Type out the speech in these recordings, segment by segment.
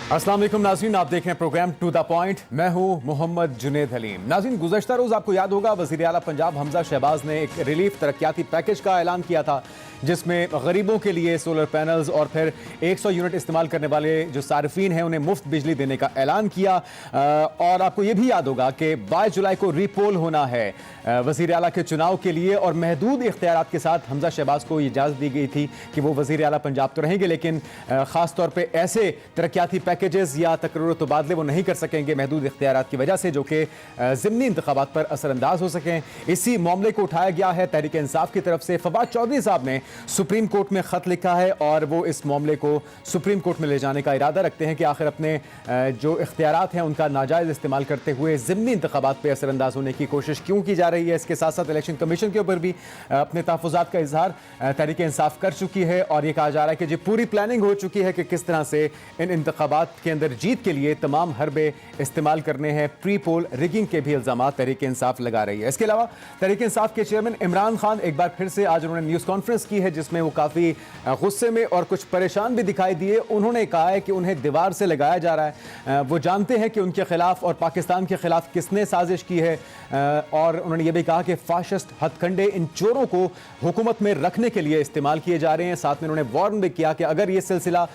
अस्सलाम वालेकुम नाज़रीन, आप देख रहे हैं प्रोग्राम टू द पॉइंट। मैं हूं मोहम्मद जुनेद हलीम। नाज़रीन, गुज़श्ता रोज़ आपको याद होगा वज़ीर आला पंजाब हमजा शहबाज ने एक रिलीफ तरक्याती पैकेज का ऐलान किया था, जिसमें गरीबों के लिए सोलर पैनल्स और फिर 100 यूनिट इस्तेमाल करने वाले जो सार्फिन हैं उन्हें मुफ्त बिजली देने का ऐलान किया। और आपको ये भी याद होगा कि 22 जुलाई को रीपोल होना है वज़ीर आला के चुनाव के लिए, और महदूद इख्तियारात के साथ हमजा शहबाज को इजाज़त दी गई थी कि वो वज़ीर आला पंजाब तो रहेंगे, लेकिन ख़ास तौर पर ऐसे तरक्याती पैकेजेस या तकर्रुर तबादले वो नहीं कर सकेंगे महदूद इख्तियारात की वजह से, जो कि ज़िमनी इंतखाबात पर असरअंदाज हो सकें। इसी मामले को उठाया गया है तहरीक इंसाफ की तरफ से। फवाद चौधरी साहब ने सुप्रीम कोर्ट में ख़त लिखा है और वो इस मामले को सुप्रीम कोर्ट में ले जाने का इरादा रखते हैं कि आखिर अपने जो इख्तियारात हैं उनका नाजायज़ इस्तेमाल करते हुए ज़िमनी इंतखाबात पर असरअंदाज होने की कोशिश क्यों की जा रही है। इसके साथ साथ इलेक्शन कमीशन के ऊपर भी अपने तहफ़्फ़ुज़ात का इजहार तहरीक इंसाफ कर चुकी है, और ये कहा जा रहा है कि जी पूरी प्लानिंग हो चुकी है कि किस तरह से इन इंतखाबात के अंदर जीत के लिए तमाम हरबे इस्तेमाल करने हैं। प्री पोल रिगिंग के भी इल्ज़ामात तहरीक इंसाफ लगा रही है। इसके अलावा तहरीक इंसाफ के चेयरमैन इमरान खान एक बार फिर से आज उन्होंने न्यूज़ कॉन्फ्रेंस की है, जिसमें वो काफ़ी गुस्से में और कुछ परेशान भी दिखाई दिए। उन्होंने कहा है कि उन्हें दीवार से लगाया जा रहा है। वो जानते हैं कि उनके खिलाफ और पाकिस्तान के खिलाफ किसने साजिश की है, और उन्होंने ये भी कहा कि फाशिस्ट हथकंडे इन चोरों को हुकूमत में रखने के लिए इस्तेमाल किए जा रहे हैं। साथ में उन्होंने वार्न भी किया कि अगर ये सिलसिला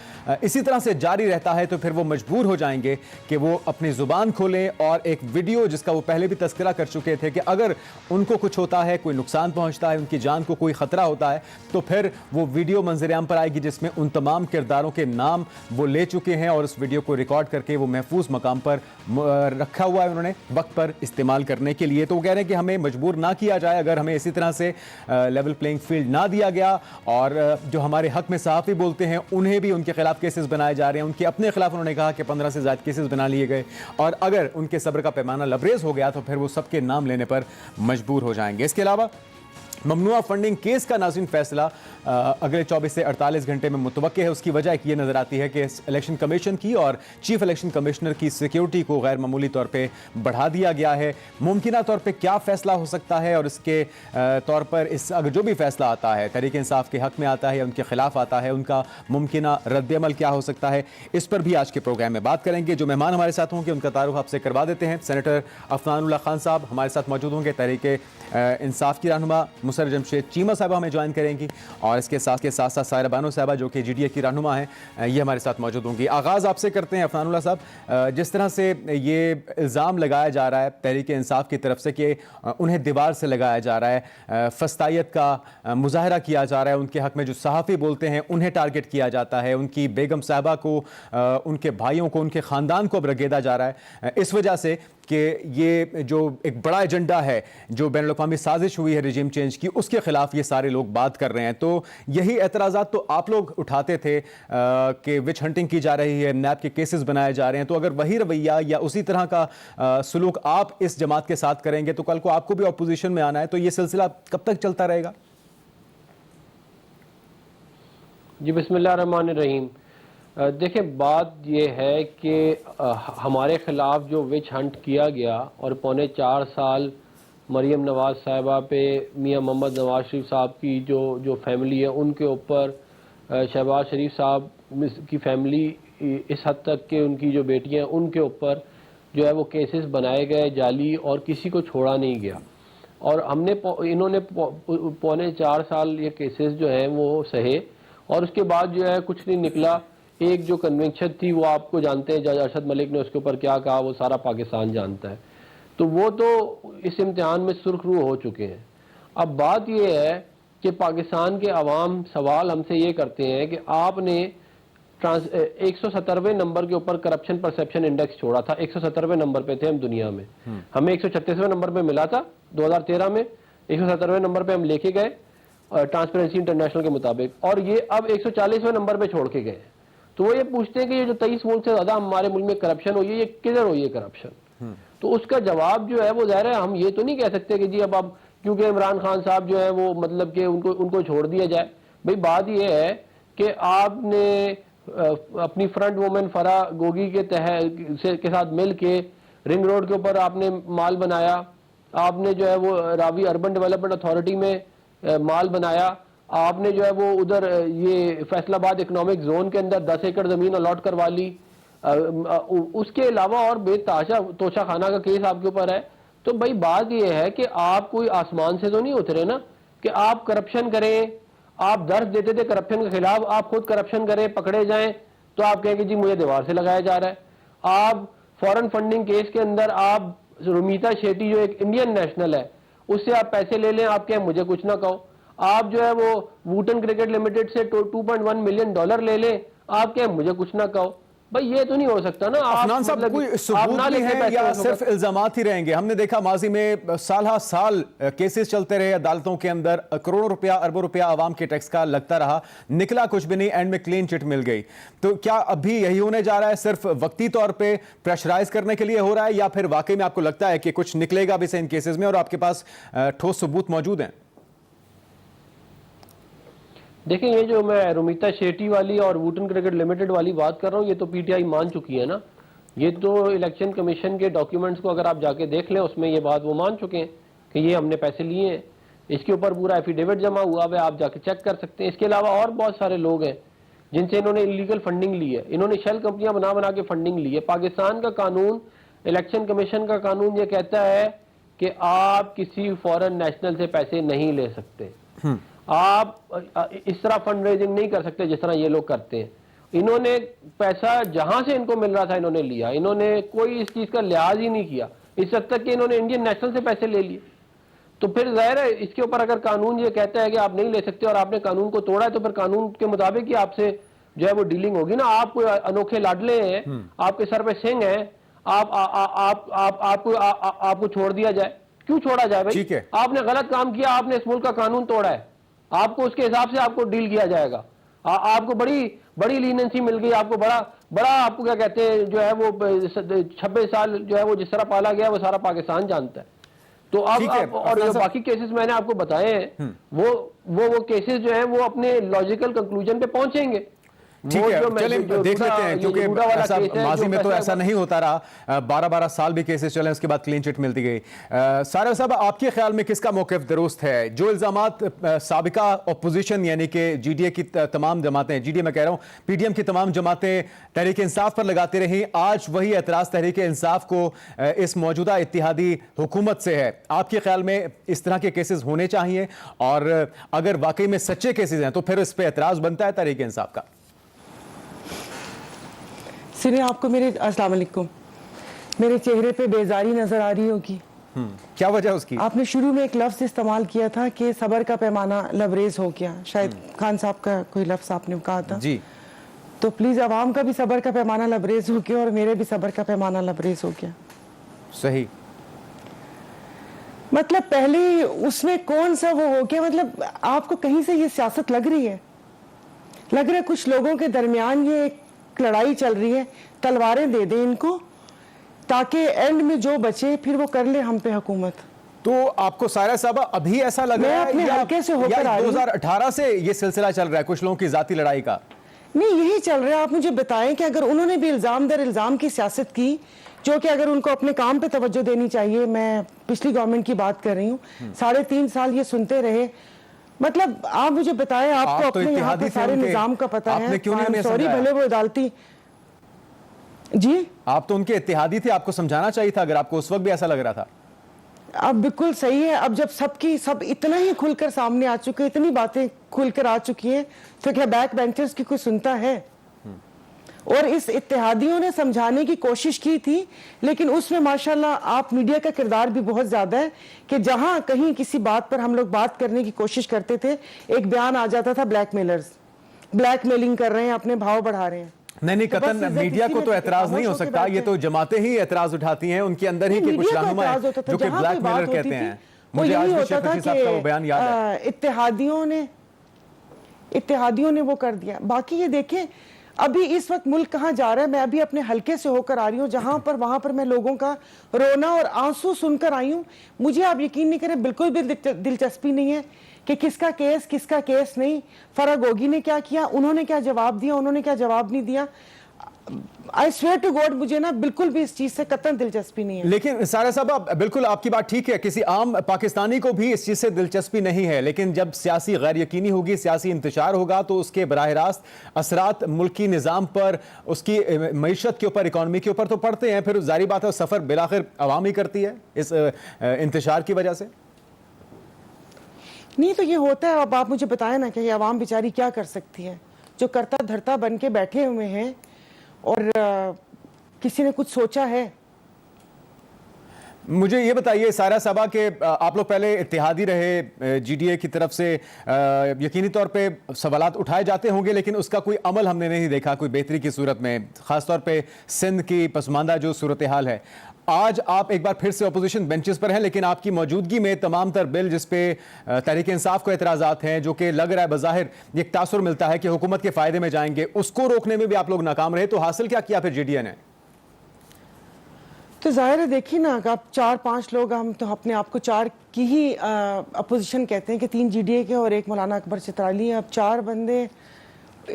इसी तरह से जारी रहता है तो फिर वो मजबूर हो जाएंगे कि वो अपनी जुबान खोलें, और एक वीडियो जिसका वो पहले भी तस्करा कर चुके थे कि अगर उनको कुछ होता है, कोई नुकसान पहुंचता है, उनकी जान को कोई खतरा होता है, तो फिर वो वीडियो मंजरेआम पर आएगी जिसमें उन तमाम किरदारों के नाम वो ले चुके हैं, और उस वीडियो को रिकॉर्ड करके वो महफूज मकाम पर रखा हुआ है उन्होंने वक्त पर इस्तेमाल करने के लिए। तो वो कह रहे हैं कि हमें मजबूर ना किया जाए अगर हमें इसी तरह से लेवल प्लेइंग फील्ड ना दिया गया, और जो हमारे हक में सहाफ़ी बोलते हैं उन्हें भी उनके खिलाफ केसेस बनाए जा रहे हैं। उनके अपने खिलाफ उन्होंने कहा कि 15 से ज़्यादा केसेस बना लिए गए, और अगर उनके सब्र का पैमाना लबरेज हो गया तो फिर वो सबके नाम लेने पर मजबूर हो जाएंगे। इसके अलावा ममनुआ फंडिंग केस का नाज़रीन फैसला अगले 24 से 48 घंटे में मुतवक्के है। उसकी वजह ये नज़र आती है कि इलेक्शन कमीशन की और चीफ इलेक्शन कमिश्नर की सिक्योरिटी को गैर मामूली तौर पे बढ़ा दिया गया है। मुमकिना तौर पे क्या फ़ैसला हो सकता है, और इसके तौर पर इस अगर जो भी फ़ैसला आता है तहरीक इंसाफ के हक़ में आता है या उनके ख़िलाफ़ आता है, उनका मुमकिना रद्द-ए-अमल क्या हो सकता है, इस पर भी आज के प्रोग्राम में बात करेंगे। जो मेहमान हमारे साथ होंगे उनका तारुफ आपसे करवा देते हैं। सेनेटर अफनानुल्लाह खान साहब हमारे साथ मौजूद होंगे, तहरीक इंसाफ की रहनुमा मुसर्रत जमशेद चीमा साहबा हमें ज्वाइन करेंगी, और इसके साथ साथ सायरा बानो साहबा जो कि GDA की रहनुमा हैं, ये हमारे साथ मौजूद होंगी। आगाज़ आपसे करते हैं अफनानुल्लाह साहब, जिस तरह से ये इल्ज़ाम लगाया जा रहा है तहरीक इंसाफ की तरफ से कि उन्हें दीवार से लगाया जा रहा है, फस्तायत का मुजाहरा किया जा रहा है, उनके हक़ में जो सहाफ़ी बोलते हैं उन्हें टारगेट किया जाता है, उनकी बेगम साहबा को, उनके भाइयों को, उनके ख़ानदान को अब रगेदा जा रहा है, इस वजह से कि ये जो एक बड़ा एजेंडा है, जो बैनुल-अक़वामी साजिश हुई है रिजीम चेंज की, उसके खिलाफ ये सारे लोग बात कर रहे हैं। तो यही एतराज़ात तो आप लोग उठाते थे कि विच हंटिंग की जा रही है, नैब के केसेस बनाए जा रहे हैं। तो अगर वही रवैया या उसी तरह का सलूक आप इस जमात के साथ करेंगे तो कल को आपको भी अपोजिशन में आना है, तो ये सिलसिला कब तक चलता रहेगा? जी बिस्मिल्लाह रहमान रहीम। देखिए, बात यह है कि हमारे ख़िलाफ़ जो विच हंट किया गया और 4.25 साल मरीम नवाज़ साहिबा पे मियाँ मोहम्मद नवाज़ शरीफ साहब की जो फैमिली है उनके ऊपर, शहबाज शरीफ साहब की फैमिली इस हद तक कि उनकी जो बेटियां उनके ऊपर जो है वो केसेस बनाए गए जाली, और किसी को छोड़ा नहीं गया। और इन्होंने 4.25 साल ये केसेस जो हैं वो सहे, और उसके बाद जो है कुछ नहीं निकला। एक जो कन्वेंशन थी वो आपको जानते हैं, जज अरशद मलिक ने उसके ऊपर क्या कहा वो सारा पाकिस्तान जानता है। तो वो तो इस इम्तिहान में सुर्खरू हो चुके हैं। अब बात यह है कि पाकिस्तान के अवाम सवाल हमसे ये करते हैं कि आपने 170वें नंबर के ऊपर करप्शन परसेप्शन इंडेक्स छोड़ा था। 170वें नंबर पे थे हम दुनिया में, हमें 136वें नंबर पे मिला था 2013 में, 170वें नंबर पे हम लेके गए ट्रांसपेरेंसी इंटरनेशनल के मुताबिक, और ये अब 140वें नंबर पे छोड़ के गए। तो वो ये पूछते हैं कि ये जो 23 मुल्क से ज्यादा हमारे मुल्क में करप्शन हुई है, ये किधर हुई है करप्शन? तो उसका जवाब जो है वो ज़ाहिर है, हम ये तो नहीं कह सकते कि जी अब क्योंकि इमरान खान साहब जो है वो मतलब कि उनको छोड़ दिया जाए। भाई बात ये है कि आपने अपनी फ्रंट वुमेन फरा गोगी के साथ मिल के रिंग रोड के ऊपर आपने माल बनाया, आपने जो है वो रावी अर्बन डेवलपमेंट अथॉरिटी में माल बनाया, आपने जो है वो उधर ये फैसलाबाद इकोनॉमिक जोन के अंदर 10 एकड़ ज़मीन अलॉट करवा ली, उसके अलावा और बेताशा तोशा खाना का केस आपके ऊपर है। तो भाई बात यह है कि आप कोई आसमान से तो नहीं उतरे ना कि आप करप्शन करें, आप दर्ज देते थे करप्शन के खिलाफ, आप खुद करप्शन करें, पकड़े जाएं तो आप कहेंगे जी मुझे दीवार से लगाया जा रहा है। आप फॉरेन फंडिंग केस के अंदर आप रुमीता शेट्टी जो एक इंडियन नेशनल है उससे आप पैसे ले लें, आप कहें मुझे कुछ ना कहो। आप जो है वो वूटन क्रिकेट लिमिटेड से 2.1 मिलियन डॉलर ले लें, आप कहें मुझे कुछ ना कहो। भाई ये तो नहीं हो सकता ना। अफनान साहब, कोई सबूत भी है या सिर्फ इल्जामात ही रहेंगे? हमने देखा माजी में साल हा साल केसेस चलते रहे अदालतों के अंदर, करोड़ों रुपया अरबों रुपया आवाम के टैक्स का लगता रहा, निकला कुछ भी नहीं, एंड में क्लीन चिट मिल गई। तो क्या अभी यही होने जा रहा है? सिर्फ वक्ती तौर पे प्रेशराइज करने के लिए हो रहा है या फिर वाकई में आपको लगता है कि कुछ निकलेगा भी से इन केसेस में और आपके पास ठोस सबूत मौजूद हैं? देखिए, ये जो मैं रुमीता शेट्टी वाली और वूटन क्रिकेट लिमिटेड वाली बात कर रहा हूँ, ये तो पीटीआई मान चुकी है ना। ये तो इलेक्शन कमीशन के डॉक्यूमेंट्स को अगर आप जाके देख लें, उसमें ये बात वो मान चुके हैं कि ये हमने पैसे लिए हैं। इसके ऊपर पूरा एफिडेविट जमा हुआ है, आप जाके चेक कर सकते हैं। इसके अलावा और बहुत सारे लोग हैं जिनसे इन्होंने इलीगल फंडिंग ली है, इन्होंने शेल कंपनियां बना बना के फंडिंग ली है। पाकिस्तान का कानून, इलेक्शन कमीशन का कानून ये कहता है कि आप किसी फॉरेन नेशनल से पैसे नहीं ले सकते, आप इस तरह फंड रेजिंग नहीं कर सकते जिस तरह ये लोग करते हैं। इन्होंने पैसा जहां से इनको मिल रहा था इन्होंने लिया, इन्होंने कोई इस चीज का लिहाज ही नहीं किया, इस हद तक कि इन्होंने इंडियन नेशनल से पैसे ले लिए। तो फिर जाहिर है इसके ऊपर अगर कानून ये कहता है कि आप नहीं ले सकते और आपने कानून को तोड़ा है, तो फिर कानून के मुताबिक ही आपसे जो है वो डीलिंग होगी ना। आप कोई अनोखे लाडले हैं, आपके सर पे सिंह है, आपको छोड़ दिया जाए? क्यों छोड़ा जाए भाई? आपने गलत काम किया, आपने इस मुल्क का कानून तोड़ा है, आपको उसके हिसाब से आपको डील किया जाएगा। आपको बड़ी लीनेंसी मिल गई, आपको बड़ा आपको क्या कहते हैं जो है वो 26 साल जो है वो जिस तरह पाला गया वो सारा पाकिस्तान जानता है। तो अब और जो बाकी केसेस मैंने आपको बताए हैं वो केसेस जो हैं वो अपने लॉजिकल कंक्लूजन पे पहुंचेंगे। ठीक है, चलिए देख लेते हैं, क्योंकि ऐसा माजी में तो ऐसा नहीं होता रहा। 12-12 साल भी केसेस चले, उसके बाद क्लीन चिट मिलती गई। सारा साहब, आपके ख्याल में किसका मौक़िफ़ दुरुस्त है? जो इल्जामात साबिका अपोजिशन यानी कि जीडीए की तमाम जमातें, जीडीए मैं कह रहा हूँ, पीडीएम की तमाम जमातें तहरीक इंसाफ पर लगाती रही, आज वही एतराज़ तहरीक इंसाफ को इस मौजूदा इत्तेहादी हुकूमत से है। आपके ख्याल में इस तरह के केसेस होने चाहिए? और अगर वाकई में सच्चे केसेस हैं तो फिर इस पर एतराज़ बनता है तहरीक इंसाफ का? सुनिए, आपको मेरे अस्सलाम वालेकुम, मेरे चेहरे पे बेजारी नजर आ रही होगी। क्या वजह उसकी? आपने शुरू में एक लफ्ज इस्तेमाल किया था कि सबर का पैमाना लबरेज हो गया, शायद खान साहब का कोई लफ्ज आपने कहा था जी। तो प्लीज आवाम का भी सबर का पैमाना लबरेज हो गया और मेरे भी सबर का पैमाना लबरेज हो गया। सही, मतलब पहले उसमें कौन सा वो हो गया, मतलब आपको कहीं से ये सियासत लग रही है, लग रहा है कुछ लोगों के दरमियान ये लड़ाई चल रही है, तलवारें दे दें इनको ताकि एंड में जो बचे फिर वो कर ले हम पे हुकूमत। तो आपको सारा साहब अभी ऐसा लग रहा है अपने हल्के से होकर आ रही हूं, 2018 से ये सिलसिला चल रहा है कुछ लोगों की जाती लड़ाई का? नहीं, यही चल रहा है। आप मुझे बताएं कि अगर उन्होंने भी इल्जाम दर इल्जाम की सियासत की, जो कि अगर उनको अपने काम पे तवज्जो देनी चाहिए, मैं पिछली गवर्नमेंट की बात कर रही हूँ, 3.5 साल ये सुनते रहे, मतलब आप मुझे बताएं, आपको अपने यहाँ पे सारे निजाम का पता है। सॉरी, भले वो अदालती जी, आप तो उनके इत्तेहादी थे, आपको समझाना चाहिए था अगर आपको उस वक्त भी ऐसा लग रहा था। अब बिल्कुल सही है। अब जब सब इतना ही खुलकर सामने आ चुके, इतनी बातें खुलकर आ चुकी हैं, तो क्या बैक बेंचर्स की कोई सुनता है? और इस इत्तेहादियों ने समझाने की कोशिश की थी, लेकिन उसमें माशाल्लाह आप मीडिया का किरदार भी बहुत ज्यादा है कि जहां कहीं किसी बात पर हम लोग बात करने की कोशिश करते थे, एक बयान आ जाता था ब्लैकमेलर्स ब्लैकमेलिंग कर रहे हैं, अपने भाव बढ़ा रहे हैं। नहीं, कतन मीडिया को तो एतराज नहीं हो सकता, ये तो जमातें ही एतराज उठाती हैं, उनके अंदर ही के कुछ रहनुमा हैं जो कि ब्लैकमेलर कहते हैं। मुझे आज भी शेख रशीद साहब का वो बयान याद है। इत्तेहादियों ने वो कर दिया। बाकी ये देखें अभी इस वक्त मुल्क कहाँ जा रहा है, मैं अभी अपने हल्के से होकर आ रही हूँ, जहां पर वहां पर मैं लोगों का रोना और आंसू सुनकर आई हूँ। मुझे आप यकीन नहीं करें, बिल्कुल भी दिलचस्पी नहीं है कि किसका केस नहीं, फराग गोगी ने क्या किया, उन्होंने क्या जवाब दिया, उन्होंने क्या जवाब नहीं दिया। आई स्वेयर टू गॉड मुझे ना बिल्कुल भी इस चीज से कतई दिलचस्पी नहीं है। लेकिन सारा साहब बिल्कुल आपकी बात ठीक है, किसी आम पाकिस्तानी को भी इस चीज से दिलचस्पी नहीं है, लेकिन जब सियासी गैर यकीनी होगी, सियासी इंतशार होगा तो उसके बराह रास्त असरात मुल्की निज़ाम पर, उसकी मईशत के ऊपर, इकॉनमी के ऊपर तो पड़ते हैं। फिर जारी बात है सफ़र बिलाखिर अवाम ही करती है इस इंतशार की वजह से। नहीं तो ये होता है। अब आप मुझे बताएं ना कि ये अवाम बेचारी क्या कर सकती है, जो करता धरता बन के बैठे हुए हैं और किसी ने कुछ सोचा है। मुझे ये बताइए सारा साहबा के आप लोग पहले इत्तेहादी रहे, जीडीए की तरफ से यकीनी तौर पे सवालात उठाए जाते होंगे, लेकिन उसका कोई अमल हमने नहीं देखा कोई बेहतरी की सूरत में, खासतौर पे सिंध की पसमानदा जो सूरत हाल है। आज आप एक बार फिर से अपोजिशन बेंचेस पर हैं, लेकिन आपकी मौजूदगी में तमाम तर बिल जिस पे तहरीक इंसाफ को एतराज़ात हैं, जो कि लग रहा है बज़ाहिर एक तासुर मिलता है कि हुकूमत के फ़ायदे में जाएंगे, उसको रोकने में भी आप लोग नाकाम रहे। तो हासिल क्या किया फिर जीडीए ने? तो जाहिर है देखिए ना, आप 4-5 लोग, हम तो अपने आप को 4 की ही अपोजिशन कहते हैं कि 3 जीडीए के और 1 मौलाना अकबर चित्राली हैं। अब 4 बंदे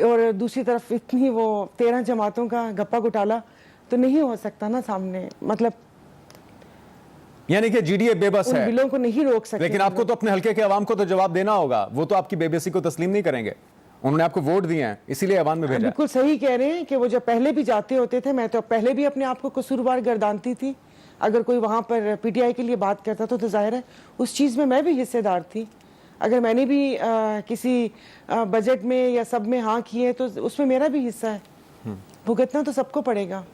और दूसरी तरफ इतनी वो 13 जमातों का गप्पा घोटाला तो नहीं हो सकता ना सामने। मतलब यानी कि जीडीए बेबस है, बिलों को नहीं रोक सकते। लेकिन आपको तो अपने हल्के के अवाम को तो जवाब देना होगा, वो तो आपकी बेबसी को तस्लीम नहीं करेंगे। उन्होंने आपको वोट दिए हैं, इसीलिए अवाम में भेजा। बिल्कुल सही कह रहे हैं कि वो जब पहले भी जाते होते थे, मैं तो पहले भी अपने आप को कसूरवार गर्दानती थी। अगर कोई वहां पर पीटीआई के लिए बात करता था तो जाहिर है उस चीज़ में मैं भी हिस्सेदार थी। अगर मैंने भी किसी बजट में या सब में हाँ की है तो उसमें मेरा भी हिस्सा है, भुगतना तो सबको पड़ेगा।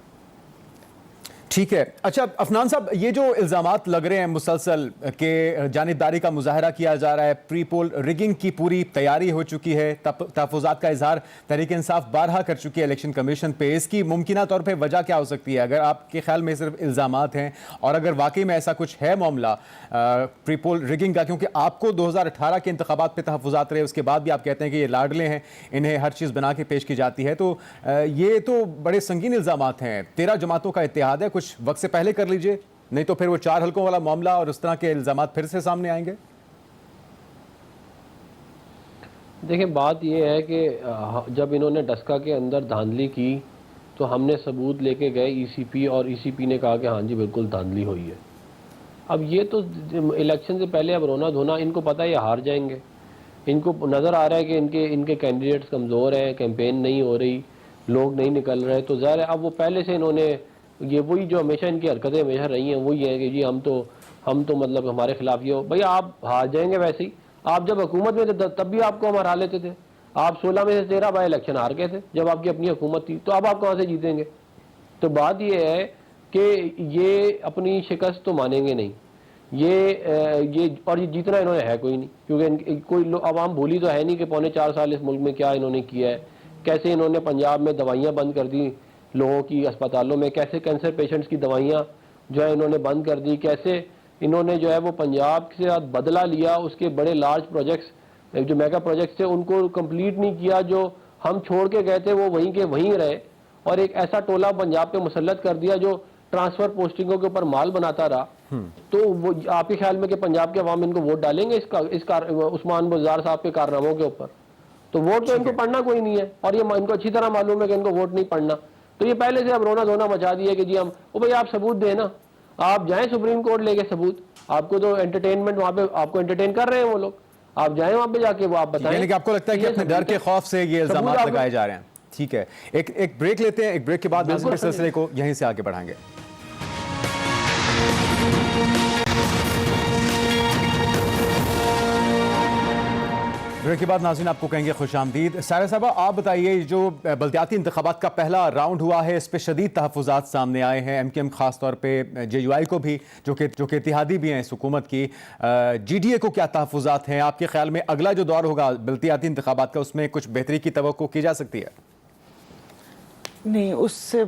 ठीक है। अच्छा अफनान साहब, ये जो इल्ज़ामात लग रहे हैं मुसलसल के जानिबदारी का मुजाहरा किया जा रहा है, प्री पोल रिगिंग की पूरी तैयारी हो चुकी है, तहफ़्फ़ुज़ात का इजहार तहरीक इंसाफ बारहा कर चुकी है इलेक्शन कमीशन पे, इसकी मुमकिना तौर पे वजह क्या हो सकती है अगर आपके ख्याल में सिर्फ इल्ज़ामात हैं, और अगर वाकई में ऐसा कुछ है मामला प्री पोल रिगिंग का? क्योंकि आपको 2018 के इंतखाबात पे तहफ़्फ़ुज़ात रहे, उसके बाद भी आप कहते हैं कि ये लाडले हैं, इन्हें हर चीज़ बना के पेश की जाती है, तो ये तो बड़े संगीन इल्ज़ामात हैं। 13 जमातों का इत्तेहाद है, कुछ वक्त से पहले कर लीजिए, नहीं तो फिर वो 4 हल्कों वाला मामला और उस तरह के इल्जामात फिर से सामने आएंगे। देखिए बात यह है कि जब इन्होंने डस्का के अंदर धांधली की तो हमने सबूत लेके गए ईसीपी, और ईसीपी ने कहा कि हाँ जी बिल्कुल धांधली हुई है। अब ये तो इलेक्शन से पहले अब रोना धोना, इनको पता है ये हार जाएंगे, इनको नज़र आ रहा है कि इनके कैंडिडेट्स कमज़ोर हैं, कैंपेन नहीं हो रही, लोग नहीं निकल रहे, तो ज़ाहिर है अब वो पहले से इन्होंने ये वही जो हमेशा इनकी हरकतें हमेशा रही हैं वही है कि जी हम तो मतलब हमारे खिलाफ ये हो। भैया आप हार जाएंगे वैसे ही, आप जब हुकूमत में थे तब भी आपको हम हरा लेते थे। आप 16 में से 13 बार इलेक्शन हार गए थे जब आपकी अपनी हुकूमत थी, तो अब आप कहाँ से जीतेंगे? तो बात ये है कि ये अपनी शिकस्त तो मानेंगे नहीं, ये और ये जीतना इन्होंने है कोई नहीं, क्योंकि कोई आवाम भूली तो है नहीं कि पौने 4 साल इस मुल्क में क्या इन्होंने किया है, कैसे इन्होंने पंजाब में दवाइयाँ बंद कर दी लोगों की अस्पतालों में, कैसे कैंसर पेशेंट्स की दवाइयाँ जो है इन्होंने बंद कर दी, कैसे इन्होंने जो है वो पंजाब से साथ बदला लिया, उसके बड़े लार्ज प्रोजेक्ट्स जो मेगा प्रोजेक्ट्स थे उनको कंप्लीट नहीं किया, जो हम छोड़ के गए थे वो वहीं के वहीं रहे, और एक ऐसा टोला पंजाब पे मुसल्लत कर दिया जो ट्रांसफर पोस्टिंगों के ऊपर माल बनाता रहा। तो वो आपके ख्याल में कि पंजाब के अवाम इनको वोट डालेंगे उस्मान बुज़दार साहब के कारनामों के ऊपर? तो वोट तो इनको पढ़ना कोई नहीं है, और ये इनको अच्छी तरह मालूम है कि इनको वोट नहीं पढ़ना। तो ये पहले से अब रोना धोना मचा दिया कि जी हम भाई आप सबूत दें ना, आप जाएं सुप्रीम कोर्ट लेके सबूत, आपको तो एंटरटेनमेंट वहाँ पे आपको एंटरटेन कर रहे हैं वो लोग, आप जाएं वहाँ पे जाके वो आप बताएं। यानी कि आपको लगता है कि अपने डर के खौफ से ये इल्जामात लगाए जा रहे हैं। ठीक है, एक ब्रेक लेते हैं, एक ब्रेक के बाद नाज़िम के सिलसिले को यहीं से आगे बढ़ाएंगे। ब्रेक के बाद नाज़रीन आपको कहेंगे खुशामदीद। सारा साहबा आप बताइए, जो बल्दियाती इंतखाबात का पहला राउंड हुआ है इस पर शदीद तहफ़्फ़ुज़ात सामने आए हैं, एमकेएम ख़ास तौर पे जेयूआई को भी जो कि इत्तेहादी भी हैं इस हुकूमत की, जीडीए को क्या तहफ़्फ़ुज़ात हैं? आपके ख्याल में अगला जो दौर होगा बल्दियाती इंतखाबात का उसमें कुछ बेहतरी की तवक्को की जा सकती है? नहीं, उससे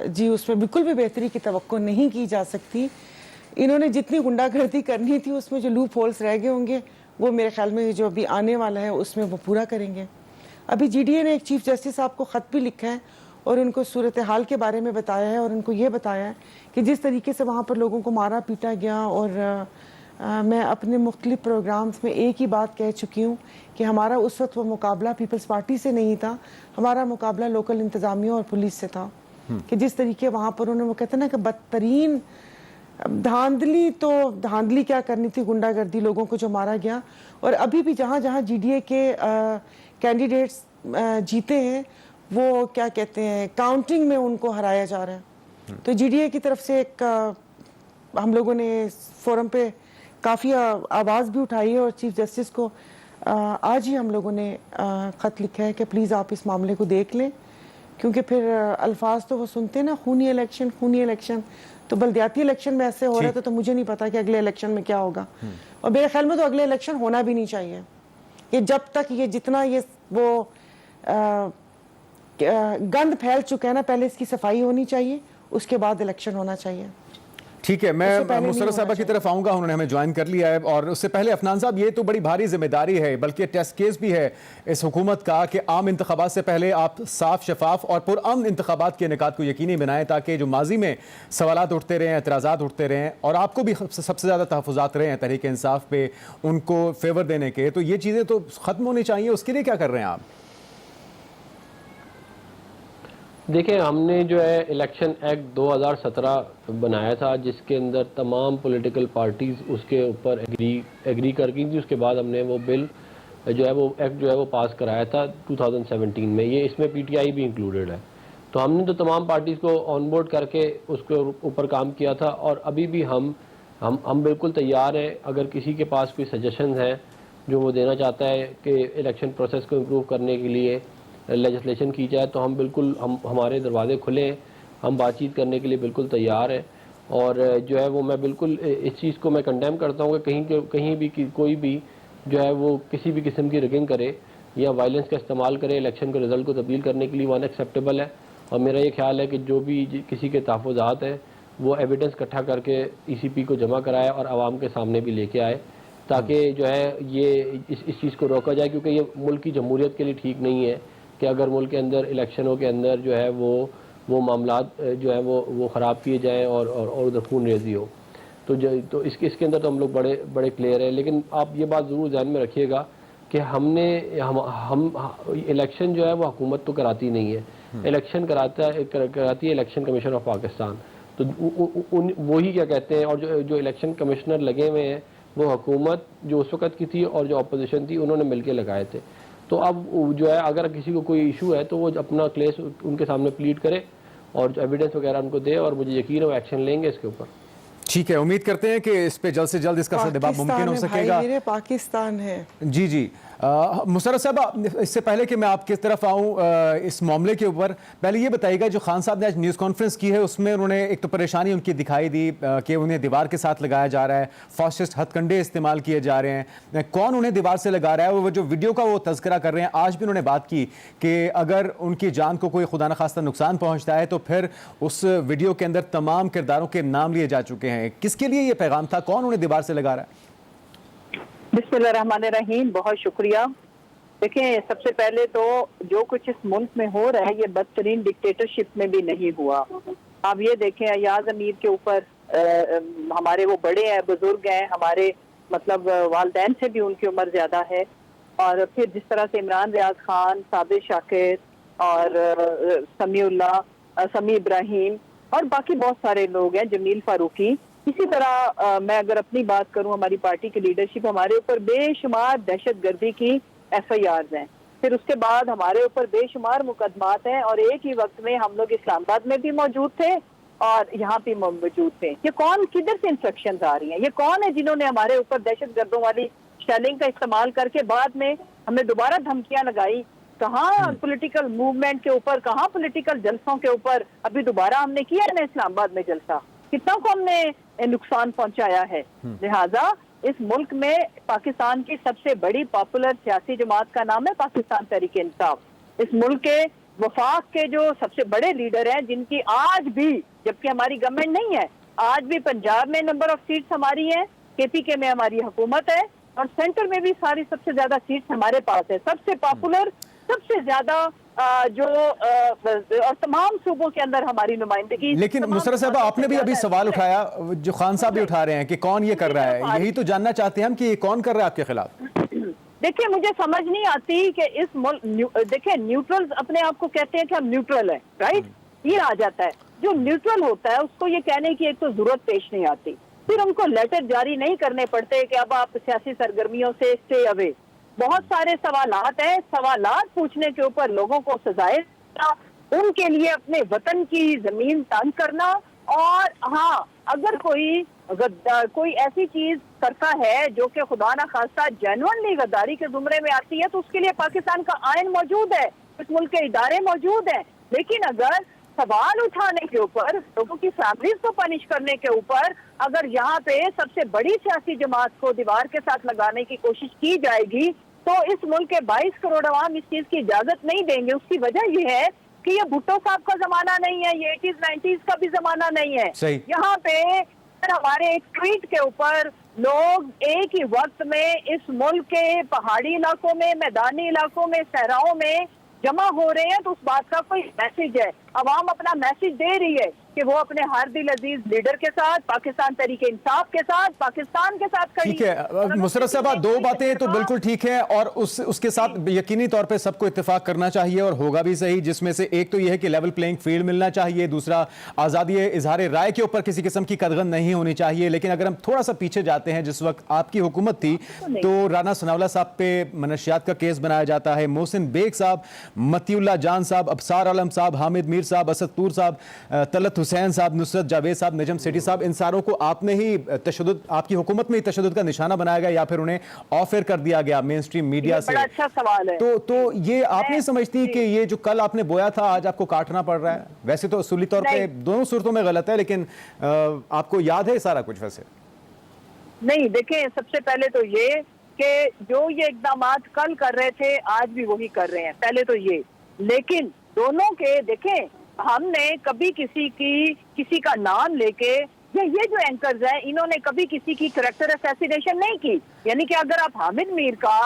जी उसमें बिल्कुल भी बेहतरी की तवक्को नहीं की जा सकती। इन्होंने जितनी गुंडागर्दी करनी थी उसमें जो लूप होल्स रह गए होंगे वो मेरे ख्याल में जो अभी आने वाला है उसमें वो पूरा करेंगे। अभी जीडीए ने एक चीफ जस्टिस साहब को ख़त भी लिखा है और उनको सूरत हाल के बारे में बताया है, और उनको ये बताया है कि जिस तरीके से वहाँ पर लोगों को मारा पीटा गया, और मैं अपने मुख्तलिफ प्रोग्राम्स में एक ही बात कह चुकी हूँ कि हमारा उस वक्त वो मुकाबला पीपल्स पार्टी से नहीं था, हमारा मुकाबला लोकल इंतज़ामिया और पुलिस से था। कि जिस तरीके वहां पर उन्होंने, वो कहते हैं ना कि बदतरीन धांधली, तो धांधली क्या करनी थी, गुंडागर्दी, लोगों को जो मारा गया। और अभी भी जहां जहां जीडीए के कैंडिडेट्स जीते हैं, वो क्या कहते हैं, काउंटिंग में उनको हराया जा रहा है। तो जीडीए की तरफ से एक हम लोगों ने फोरम पे काफ़ी आवाज़ भी उठाई है और चीफ जस्टिस को आज ही हम लोगों ने ख़त लिखा है कि प्लीज़ आप इस मामले को देख लें, क्योंकि फिर अल्फाज तो वो सुनते हैं ना, खूनी इलेक्शन, तो बल्दियाती इलेक्शन में ऐसे हो रहा था, तो मुझे नहीं पता कि अगले इलेक्शन में क्या होगा। और मेरे ख्याल में तो अगले इलेक्शन होना भी नहीं चाहिए। ये जब तक ये जितना ये वो गंद फैल चुका है ना, पहले इसकी सफाई होनी चाहिए, उसके बाद इलेक्शन होना चाहिए। ठीक है, मैं मुशर्रफ साहबा की तरफ आऊंगा, उन्होंने हमें ज्वाइन कर लिया है। और उससे पहले अफनान साहब, ये तो बड़ी भारी जिम्मेदारी है, बल्कि टेस्ट केस भी है इस हुकूमत का कि आम इंतखाबात से पहले आप साफ, शफाफ और पुरअमन इंतखाबात के इनेकाद को यकीनी बनाएं, ताकि जो माजी में सवालात उठते रहे, एतराज़ात उठते रहें और आपको भी सबसे ज़्यादा तहफ़्फ़ुज़ात रहे हैं तहरीक इंसाफ पे, उनको फेवर देने के, तो ये चीज़ें तो ख़त्म होनी चाहिए। उसके लिए क्या कर रहे हैं आप? देखिए, हमने जो है इलेक्शन एक्ट 2017 बनाया था, जिसके अंदर तमाम पॉलिटिकल पार्टीज़ उसके ऊपर एग्री कर गई थी। उसके बाद हमने वो बिल जो है, वो एक्ट जो है वो पास कराया था 2017 में। ये इसमें पीटीआई भी इंक्लूडेड है। तो हमने तो तमाम पार्टीज़ को ऑन बोर्ड करके उसके ऊपर काम किया था, और अभी भी हम बिल्कुल तैयार हैं। अगर किसी के पास कोई सजेशन है जो वो देना चाहता है कि इलेक्शन प्रोसेस को इम्प्रूव करने के लिए लेजिस्लेशन की जाए, तो हम बिल्कुल हमारे दरवाजे खुले हैं, हम बातचीत करने के लिए बिल्कुल तैयार हैं। और जो है वो मैं बिल्कुल इस चीज़ को मैं कंडेम करता हूँ कि कहीं भी कोई भी जो है वो किसी भी किस्म की रिगिंग करे या वायलेंस का इस्तेमाल करे इलेक्शन के रिज़ल्ट को तब्दील करने के लिए, वो अनएक्सेप्टेबल है। और मेरा ये ख्याल है कि जो भी किसी के तहफ़्फ़ुज़ात हैं वो एविडेंस इकट्ठा करके ECP को जमा कराए और आवाम के सामने भी लेके आए, ताकि जो है ये इस चीज़ को रोका जाए। क्योंकि ये मुल्क की जमहूरियत के लिए ठीक नहीं है कि अगर मुल्क के अंदर इलेक्शनों के अंदर जो है वो मामलात जो है वो ख़राब किए जाएँ और उधर खून रेजी हो। तो इसके अंदर तो हम लोग बड़े क्लियर हैं। लेकिन आप ये बात ज़रूर ध्यान में रखिएगा कि हम इलेक्शन जो है वो हुकूमत तो कराती नहीं है, इलेक्शन कराती है इलेक्शन कमीशन ऑफ पाकिस्तान। तो वही क्या कहते हैं, और जो इलेक्शन कमिश्नर लगे हुए हैं वो हुकूमत जो उस वक़्त की थी और जो अपोजिशन थी उन्होंने मिलकर लगाए थे। तो अब जो है अगर किसी को कोई इशू है तो वो अपना केस उनके सामने प्लीड करे और जो एविडेंस वगैरह उनको दे, और मुझे यकीन है वो एक्शन लेंगे इसके ऊपर। ठीक है, उम्मीद करते हैं कि इस पे जल्द से जल्द इसका सद्भाव मुमकिन हो सकेगा। मेरे पाकिस्तान है। जी मुशर्रफ साहब, इससे पहले कि मैं आपकी तरफ आऊँ इस मामले के ऊपर, पहले ये बताइएगा, जो खान साहब ने आज न्यूज़ कॉन्फ्रेंस की है उसमें उन्होंने एक तो परेशानी उनकी दिखाई दी कि उन्हें दीवार के साथ लगाया जा रहा है, फासिस्ट हथकंडे इस्तेमाल किए जा रहे हैं। कौन उन्हें दीवार से लगा रहा है? वो जो वीडियो का वो तज़किरा कर रहे हैं, आज भी उन्होंने बात की कि अगर उनकी जान को कोई खुदा न खास्ता नुकसान पहुँचता है तो फिर उस वीडियो के अंदर तमाम किरदारों के नाम लिए जा चुके हैं। किसके लिए ये पैगाम था? कौन उन्हें दीवार से लगा रहा है? बिस्मिल्लाहिर्रहमानिर्रहीम, बहुत शुक्रिया। देखें, सबसे पहले तो जो कुछ इस मुल्क में हो रहा है ये बदतरीन डिक्टेटरशिप में भी नहीं हुआ। आप ये देखें, अयाज अमीर के ऊपर हमारे वो बड़े हैं, बुजुर्ग हैं, हमारे मतलब वालदैन से भी उनकी उम्र ज्यादा है। और फिर जिस तरह से इमरान रियाज खान, साबिर शाकिर और समी इब्राहिम और बाकी बहुत सारे लोग हैं, जमील फारूकी। इसी तरह मैं अगर अपनी बात करूं, हमारी पार्टी की लीडरशिप, हमारे ऊपर बेशुमार दहशतगर्दी की FIRs हैं। फिर उसके बाद हमारे ऊपर बेशुमार मुकदमात हैं, और एक ही वक्त में हम लोग इस्लामाबाद में भी मौजूद थे और यहाँ भी मौजूद थे। ये कौन, किधर से इंस्ट्रक्शंस आ रही हैं? ये कौन है जिन्होंने हमारे ऊपर दहशतगर्दों वाली शेलिंग का इस्तेमाल करके बाद में हमें दोबारा धमकियां लगाई? कहाँ पॉलिटिकल मूवमेंट के ऊपर, कहाँ पॉलिटिकल जलसों के ऊपर? अभी दोबारा हमने किया है ना इस्लामाबाद में जलसा, कितना को हमने नुकसान पहुंचाया है। लिहाजा इस मुल्क में पाकिस्तान की सबसे बड़ी पॉपुलर सियासी जमात का नाम है पाकिस्तान तहरीक इंसाफ। इस मुल्क के वफाक के जो सबसे बड़े लीडर हैं, जिनकी आज भी, जबकि हमारी गवर्नमेंट नहीं है, आज भी पंजाब में नंबर ऑफ सीट्स हमारी है, KPK में हमारी हुकूमत है, और सेंटर में भी सारी सबसे ज्यादा सीट्स हमारे पास है। सबसे पॉपुलर, सबसे ज्यादा और तमाम सूबों के अंदर हमारी नुमाइंदगी। लेकिन मुशर्रफ साहब, आपने भी अभी सवाल उठाया, जो खान साहब भी उठा रहे हैं कि कौन ये कर रहा है, यही तो जानना चाहते हैं हम कि ये कौन कर रहा है आपके खिलाफ। देखिए, मुझे समझ नहीं आती कि इस देखिए, न्यूट्रल अपने आप को कहते हैं कि हम न्यूट्रल हैं, राइट? ये आ जाता है। जो न्यूट्रल होता है उसको ये कहने की एक तो जरूरत पेश नहीं आती, फिर उनको लेटर जारी नहीं करने पड़ते कि अब आप सियासी सरगर्मियों से स्टे अवे। बहुत सारे सवालात हैं, सवालात पूछने के ऊपर लोगों को सजाए, उनके लिए अपने वतन की जमीन तंग करना। और हाँ, अगर कोई ऐसी चीज करता है जो कि खुदा ना खास्ता जेन्युइनली गद्दारी के जुमरे में आती है, तो उसके लिए पाकिस्तान का आइन मौजूद है, इस मुल्क के इदारे मौजूद हैं। लेकिन अगर सवाल उठाने के ऊपर, लोगों की फैमिलीज को पनिश करने के ऊपर, अगर यहाँ पे सबसे बड़ी सियासी जमात को दीवार के साथ लगाने की कोशिश की जाएगी, तो इस मुल्क के 22 करोड़ अवाम इस चीज की इजाजत नहीं देंगे। उसकी वजह यह है कि ये भुट्टो साहब का जमाना नहीं है, ये 80s 90s का भी जमाना नहीं है। यहाँ पे हमारे एक ट्वीट के ऊपर लोग एक ही वक्त में इस मुल्क के पहाड़ी इलाकों में, मैदानी इलाकों में, सहराओं में जमा हो रहे हैं, तो उस बात का कोई मैसेज है। अवाम अपना मैसेज दे रही है कि वो अपने हर दिल अजीज लीडर के साथ, पाकिस्तान तरीके इंसाफ के साथ, पाकिस्तान के साथ खड़ी। ठीक है मुशर्रफ साहब, दो बातें तो बिल्कुल ठीक है और उसके साथ यकीनी तौर पे सबको इत्तेफाक करना चाहिए और होगा भी सही, जिसमें से एक तो यह है कि लेवल प्लेइंग फील्ड मिलना चाहिए, दूसरा आज़ादी इजहार राय के ऊपर किसी किस्म की कदगन नहीं होनी चाहिए। लेकिन अगर हम थोड़ा सा पीछे जाते हैं, जिस वक्त आपकी हुकूमत थी तो राना सनाउल्लाह साहब पे मनशियात का केस बनाया जाता है, मोहसिन बेग साहब, मतीउल्लाह जान साहब, अबसार आलम साहब, हामिद मीर साहब, असद तूर साहब, तलत हुसैन साहब, नुसरत जावेद साहब, नजम सेठी साहब, इन सारों को आपने ही तशद्दुद, आपकी हुकूमत में ही तशद्दुद का निशाना बनाया गया या फिर उन्हें ऑफर कर दिया गया मेन स्ट्रीम मीडिया से? बड़ा अच्छा सवाल है। तो ये आप नहीं समझती कि ये जो कल आपने बोया था आज आपको काटना पड़ रहा है? वैसे तो असूली तौर पे दोनों सूरतों में गलत है, लेकिन आपको याद है सारा कुछ? वैसे नहीं, देखें, सबसे पहले तो ये कि जो ये इक़दामात कल कर रहे थे आज भी वही कर रहे हैं, पहले तो ये। लेकिन दोनों के देखें, हमने कभी किसी का नाम लेके, ये जो एंकर्स हैं इन्होंने कभी किसी की कैरेक्टर असैसिनेशन नहीं की। यानी कि अगर आप हामिद मीर का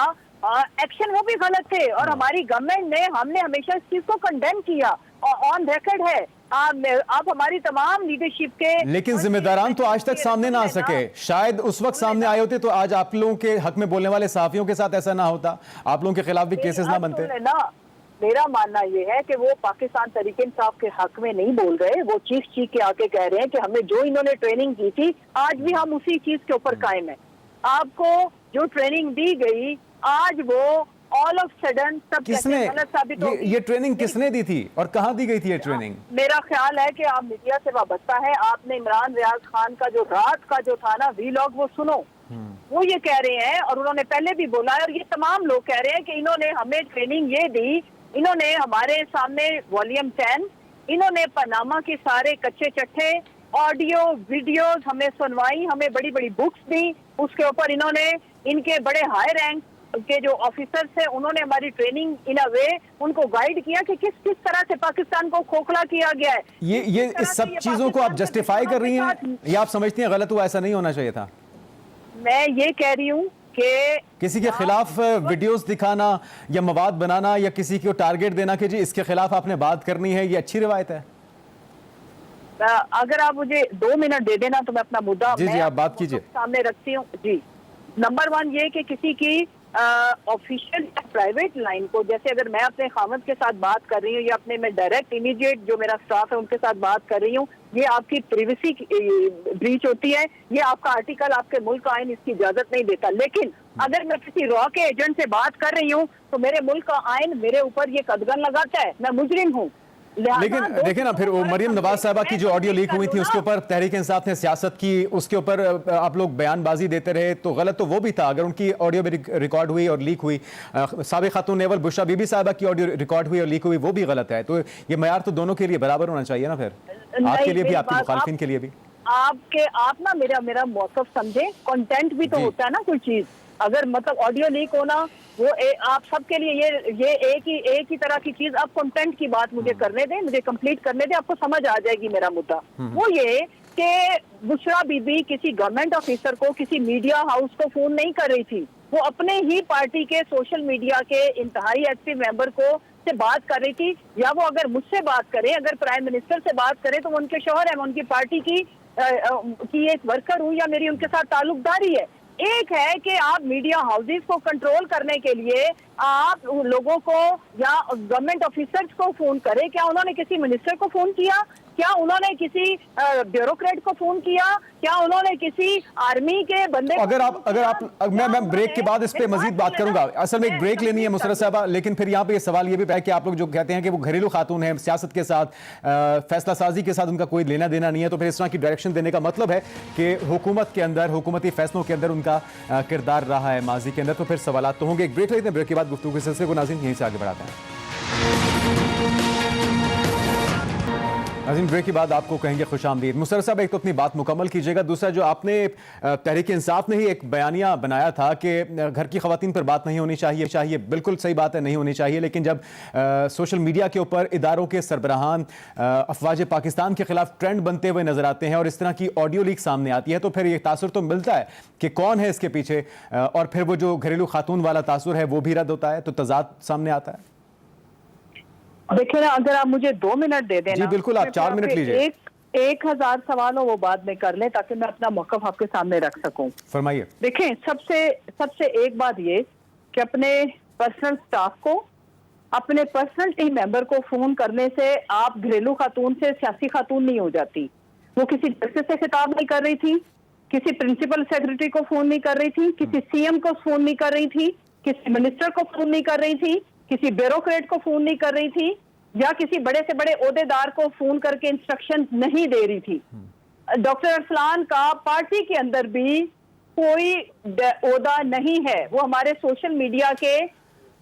एक्शन, वो भी गलत थे और हमारी गवर्नमेंट ने, हमने हमेशा इस चीज को कंडेम किया और ऑन रिकॉर्ड है। आप हमारी तमाम लीडरशिप के, लेकिन जिम्मेदारान तो आज तक सामने ना आ सके। शायद उस वक्त सामने आए होते तो आज आप लोगों के हक में बोलने वाले सहाफियों के साथ ऐसा ना होता, आप लोगों के खिलाफ भी केसेस ना बनते। मेरा मानना यह है कि वो पाकिस्तान तरीके इंसाफ के हक में नहीं बोल रहे, वो चीख के आके कह रहे हैं कि हमें जो इन्होंने ट्रेनिंग की थी आज भी हम उसी चीज के ऊपर कायम है। आपको जो ट्रेनिंग दी गई आज वो ऑल ऑफ सडन सब गलत साबित हो। ये ट्रेनिंग किसने दी थी और कहाँ दी गई थी ये ट्रेनिंग? मेरा ख्याल है कि आप मीडिया से वाबस्ता है, आपने इमरान रियाज खान का जो रात का जो था ना वीलॉग, वो सुनो। वो ये कह रहे हैं और उन्होंने पहले भी बोला है और ये तमाम लोग कह रहे हैं कि इन्होंने हमें ट्रेनिंग ये दी, इन्होंने हमारे सामने वॉल्यूम 10, इन्होंने पनामा के सारे कच्चे चट्टे ऑडियो वीडियोस हमें सुनवाई, हमें बड़ी बड़ी बुक्स दी, उसके ऊपर इन्होंने, इनके बड़े हाई रैंक के जो ऑफिसर्स हैं उन्होंने हमारी ट्रेनिंग इन अ वे उनको गाइड किया कि किस किस तरह से पाकिस्तान को खोखला किया गया है। ये इस सब चीजों को आप जस्टिफाई कर रही हैं या आप समझती हैं गलत हुआ, ऐसा नहीं होना चाहिए था? मैं ये कह रही हूँ कि किसी के खिलाफ वीडियोस दिखाना या मवाद बनाना या किसी को टारगेट देना कि जी इसके खिलाफ आपने बात करनी है, ये अच्छी रिवायत है? अगर आप मुझे 2 मिनट दे देना तो मैं अपना मुद्दा जी आप बात कीजिए। सामने रखती हूँ जी। नंबर 1 ये कि किसी की ऑफिशियल या प्राइवेट लाइन को, जैसे अगर मैं अपने खामद के साथ बात कर रही हूँ या अपने मैं डायरेक्ट इमीडिएट जो मेरा स्टाफ है उनके साथ बात कर रही हूँ, ये आपकी प्राइवेसी ब्रीच होती है। ये आपका आर्टिकल, आपके मुल्क का आइन इसकी इजाजत नहीं देता। लेकिन अगर मैं किसी रॉ के एजेंट से बात कर रही हूँ तो मेरे मुल्क का आइन मेरे ऊपर ये कदगन लगाता है, मैं मुजरिम हूँ। लेकिन देखें ना, फिर वो मरियम नवाज साहिबा की जो ऑडियो लीक हुई थी उसके ऊपर तहरीक इंसाफ ने सियासत की, उसके ऊपर आप लोग बयानबाजी देते रहे, तो गलत तो वो भी था। अगर उनकी ऑडियो भी रिकॉर्ड हुई और लीक हुई, साबिक खातून नेवल बुशरा बीबी साहिबा की ऑडियो रिकॉर्ड हुई और लीक हुई, वो भी गलत है। तो ये मयार तो दोनों के लिए बराबर होना चाहिए ना, फिर आपके लिए भी, आपके मुखालिफिन के लिए भी। आप ना मेरा मौक़िफ़ समझे, कंटेंट भी तो होता है ना कोई चीज। अगर मतलब ऑडियो लीक होना वो आप सबके लिए ये एक ही तरह की चीज। अब कंटेंट की बात मुझे करने दें, मुझे कंप्लीट करने दें, आपको समझ आ जाएगी मेरा मुद्दा। वो ये कि बुशरा बीबी किसी गवर्नमेंट ऑफिसर को, किसी मीडिया हाउस को फोन नहीं कर रही थी, वो अपने ही पार्टी के सोशल मीडिया के इंतहाई एक्टिव मेंबर को से बात कर रही थी। या वो अगर मुझसे बात करें, अगर प्राइम मिनिस्टर से बात करें तो वो उनके शौहर है, मैं उनकी पार्टी की एक वर्कर हूँ या मेरी उनके साथ ताल्लुकदारी है। एक है कि आप मीडिया हाउसेस को कंट्रोल करने के लिए आप लोगों को या गवर्नमेंट ऑफिसर्स को फोन करें। क्या उन्होंने किसी मिनिस्टर को फोन किया? क्या उन्होंने किसी ब्यूरोक्रेट को फोन किया? क्या उन्होंने किसी आर्मी के बंदे अगर आप मैं ब्रेक के बाद इस पे मजीद बात करूंगा। असल में एक ब्रेक लेनी है मुशर्रफ साहबा, लेकिन फिर यहाँ पे ये सवाल ये भी है कि आप लोग जो कहते हैं कि वो घरेलू खातून है, सियासत के साथ फैसला साजी के साथ उनका कोई लेना देना नहीं है, तो फिर इस तरह की डायरेक्शन देने का मतलब है कि हुकूमत के अंदर, हुकूमती फैसलों के अंदर उनका किरदार रहा है माजी के अंदर। तो फिर सवाल तो होंगे। एक ब्रेक लेते हैं, ब्रेक के बाद गुफ्तगू के सिलसिले को नाज़रीन यहीं से आगे बढ़ाते हैं। नाज़रीन ब्रेक के बाद आपको कहेंगे खुशामदीद। मुशर्रफ साहब, एक तो अपनी बात मुकम्मल कीजिएगा, दूसरा जो आपने तहरीक इंसाफ ने ही एक बयानिया बनाया था कि घर की खवातीन पर बात नहीं होनी चाहिए, बिल्कुल सही बात है, नहीं होनी चाहिए, लेकिन जब सोशल मीडिया के ऊपर इदारों के सरबराहान अफवाज पाकिस्तान के खिलाफ ट्रेंड बनते हुए नजर आते हैं और इस तरह की ऑडियो लीक सामने आती है, तो फिर ये तासुर तो मिलता है कि कौन है इसके पीछे, और फिर वो जो घरेलू खातून वाला तासुर है वो भी रद्द होता है, तो तजाद सामने आता है। देखिए ना, अगर आप मुझे 2 मिनट दे देना। जी बिल्कुल, आप 4 मिनट लीजिए। 1000 सवाल हो वो बाद में कर लें ताकि मैं अपना मौक़िफ़ आपके सामने रख सकूं। फरमाइए। देखें, सबसे एक बात ये कि अपने पर्सनल स्टाफ को, अपने पर्सनल टीम मेंबर को फोन करने से आप घरेलू खातून से सियासी खातून नहीं हो जाती। वो किसी जस्टिस से खिताब नहीं कर रही थी, किसी प्रिंसिपल सेक्रेटरी को फोन नहीं कर रही थी, किसी सीएम को फोन नहीं कर रही थी, किसी मिनिस्टर को फोन नहीं कर रही थी, किसी ब्यूरोक्रेट को फोन नहीं कर रही थी, या किसी बड़े से बड़े ओहदेदार को फोन करके इंस्ट्रक्शन नहीं दे रही थी। डॉक्टर अरसलान का पार्टी के अंदर भी कोई ओहदा नहीं है, वो हमारे सोशल मीडिया के